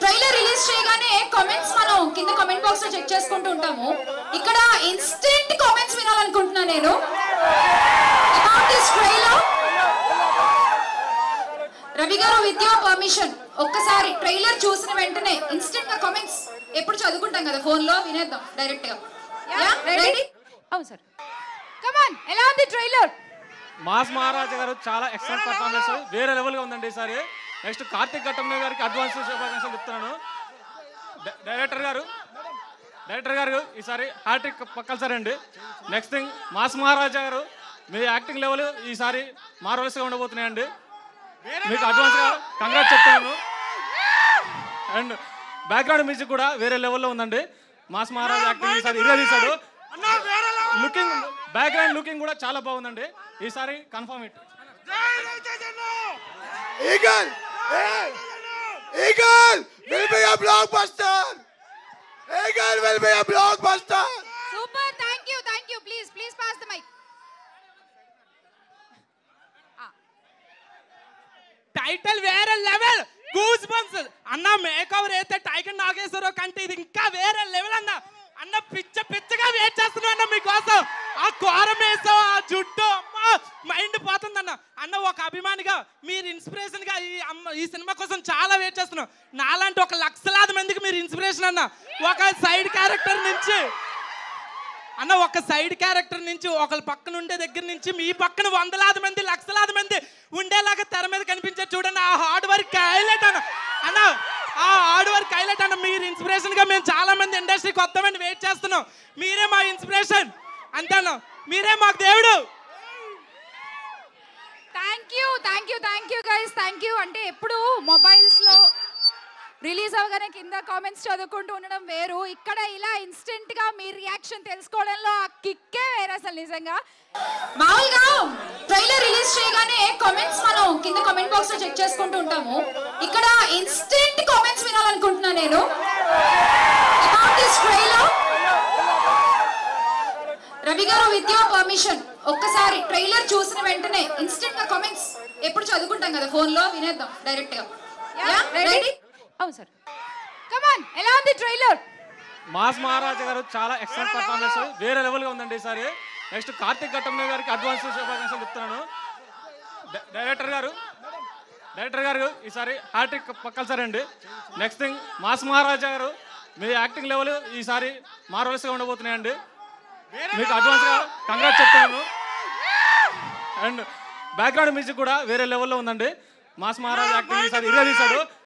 Trailer release చేయగానే comments మనం కింద కామెంట్ బాక్స్ లో చెక్ చేసుకుంటూ ఉంటాము. ఇక్కడ ఇన్స్టెంట్ కామెంట్స్ వినాలనుకుంటున్నా నేను. అబౌట్ దిస్ ట్రైలర్ రవి గారు విత్ యువర్ పర్మిషన్ ఒక్కసారి ట్రైలర్ చూసిన వెంటనే ఇన్స్టెంట్ గా కామెంట్స్ ఎప్పుడు చదువుకుంటాం కదా ఫోన్ లో, వినేద్దాం డైరెక్ట్ గా. రెడీ? అవును సార్. కమ్ ఆన్, ఎలా ఉంది ట్రైలర్? మాస్ మహారాజా గారు చాలా ఎక్సలెంట్ పర్ఫార్మెన్స్, వేరే లెవెల్ గా ఉందండి ఈసారి. నెక్స్ట్ కార్తిక్ ఘట్టంనే గారికి అడ్వాన్స్ శుభాకాంక్షలు చెప్తున్నాను. డైరెక్టర్ గారు ఈసారి హ్యాట్రిక్ పక్కల్సారండి. నెక్స్ట్ థింగ్, మాస్ మహారాజా గారు మీ యాక్టింగ్ లెవెల్ ఈసారి మార్వెలస్ గా ఉండబోతున్నాయండి. మీకు అడ్వాన్స్ గా కంగ్రాట్స్ చెప్తున్నాను. అండ్ బ్యాక్గ్రౌండ్ మ్యూజిక్ కూడా వేరే లెవెల్లో ఉందండి. మాస్ మహారాజా యాక్టింగ్ ఈసారి ఇరగా తీశాడు. లుకింగ్, బ్యాక్గ్రౌండ్ లుకింగ్ కూడా చాలా బాగుందండి ఈసారి. Confirm it. Eagle will be a blockbuster. Eagle will be a blockbuster. Super, thank you. Please pass the mic. Title వేరే లెవెల్, గూస్ బంప్స్ అన్న. మేక్ ఓవర్ అయితే టైగర్ నాగేశ్వరరావు కంటే ఇది ఇంకా వేరే లెవెల్ అన్న. అన్న పిచ్చగా వెయిట్ చేస్తున్నా అన్న మీకోసం. ఆ కోరమేసం, ఆ జుట్టు, అమ్మా మైండ్ పోతుందన్న. అన్న ఒక అభిమానిగా, మీరు ఇన్స్పిరేషన్ గా ఈ సినిమా కోసం చాలా వెయిట్ చేస్తున్నాం. నాలాంటి ఒక లక్షలాది మందికి మీరు ఇన్స్పిరేషన్ అన్న. ఒక సైడ్ క్యారెక్టర్ నుంచి ఒకళ్ళ పక్కన ఉండే దగ్గర నుంచి మీ పక్కన వందలాది మంది, లక్షలాది మంది ఉండేలాగా తెర మీద కనిపించే చూడండి. ఆ హార్డ్ వర్క్ హైలైట్ అన్న. ఆ హార్డ్ వర్క్ హైలైట్ అన్న. మీరు ఇన్స్పిరేషన్ గా మేము చాలా మంది ఇండస్ట్రీ కొత్త మంది వెయిట్ చేస్తున్నాం. మీరే మా ఇన్స్పిరేషన్ అంతే అన్న. మీరే మాకు దేవుడు. Thank you guys, thank you. అంటే ఎప్పుడు మొబైల్స్ లో రిలీజ్ అవగానే కింద కామెంట్స్ చదువుకుంటూ ఉండడం వేరు, ఇక్కడ ఇలా ఇన్స్టెంట్ గా మీ రియాక్షన్ తెలుసుకోవడంలో ఆ కిక్కే వేరు అసలు నిజంగా. మామూలుగా ట్రైలర్ రిలీజ్ చేయగానే కామెంట్స్ మనం కింద కామెంట్ బాక్స్ లో చెక్ చేసుకుంటూ ఉంటాము. ఇక్కడ ఇన్స్టెంట్ కామెంట్స్ వినాలనుకుంటున్నా నేను. అబౌట్ దిస్ ట్రైలర్ రవి గారు విత్ యువర్ పర్మిషన్ ఒక్కసారి ట్రైలర్ చూసిన వెంటనే ఇన్స్టెంట్ గా కామెంట్స్ ఎప్పుడు చదువుకుంటాం కదా ఫోన్ లో, వినేద్దాం డైరెక్ట్ గా. రెడీ? అవును సార్. కమ్ ఆన్, ఎలా ఉంది ట్రైలర్? మాస్ మహారాజా గారు చాలా ఎక్సలెంట్ పర్ఫార్మెన్స్, వేరే లెవెల్ గా ఉందండి ఈసారి. నెక్స్ట్ కార్తిక్ ఘట్టంనే గారికి అడ్వాన్స్ శుభాకాంక్షలు చెప్తున్నాను. డైరెక్టర్ గారు ఈసారి హ్యాట్రిక్ పక్కల్సారండి. నెక్స్ట్ థింగ్, మాస్ మహారాజా గారు మీ యాక్టింగ్ లెవెల్ ఈసారి మార్వెలస్ గా ఉండబోతున్నాయండి. మీకు అడ్వాన్స్ గా కంగ్రాట్స్ చెప్తున్నాను. అండ్ బ్యాక్గ్రౌండ్ మ్యూజిక్ కూడా వేరే లెవెల్లో ఉందండి. మాస్ మహారాజా యాక్టింగ్ ఈసారి ఇరగా తీశాడు.